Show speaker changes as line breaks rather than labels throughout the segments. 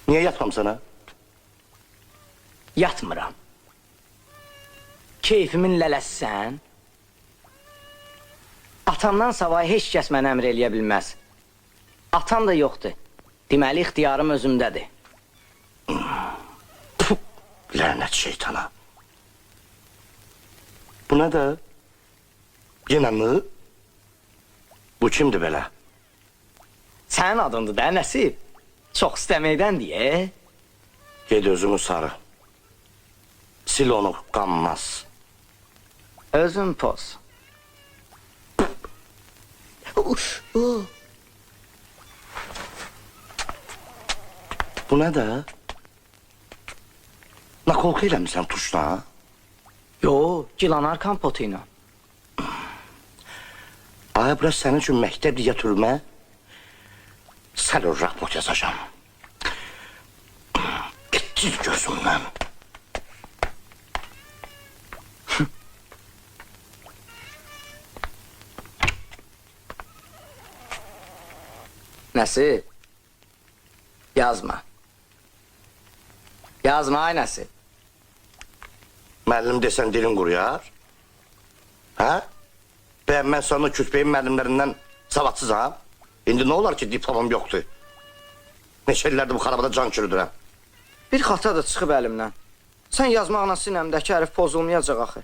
Niye yatmam sana?
Yatmıram. Keyfimin lələsisən. Atamdan savayı heç kəs mənə əmr eləyə bilməz. Atam da yoxdur. Deməli, ixtiyarım özümdədir.
Lənət şeytana. Bu nə də? Yenə mi? Bu kimdir belə?
Sənin adındır da, Nəsib. Çox istəməkdən deyə.
Ged özümü sarı. Sil onu, qanmaz.
Özün poz.
Bu nə də? Nakolka eləmişsən tuşla?
Yo, gilanar kompotu ilə.
Ay, burası sənin üçün məktəbdir ya türmə? Sən o raport yazacağım. Etdir gözümdən.
Nəsib? Yazma. Yazma, ay Nəsib.
Müəllim desən dilin quruyar. Hə? Bəyən mən sana kütbeyin müəllimlərindən savadsızam. İndi nə olar ki diplomam yoxdur? Neçə illərdir bu xarabada can çürüdürəm.
Bir xata da çıxıb əlimdən. Sən yazmaqla sinəmdəki hərf pozulmayacaq axı.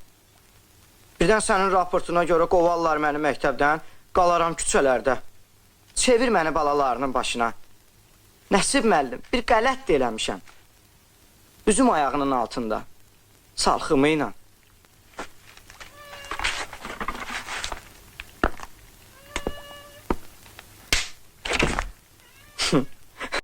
Birdən sənin raportuna görə qovarlar məni məktəbdən, qalaram küçələrdə. Çevir məni balalarının başına. Nəsib müəllim, bir qələt də eləmişəm. Üzüm ayağının altında. Salxımı ilə.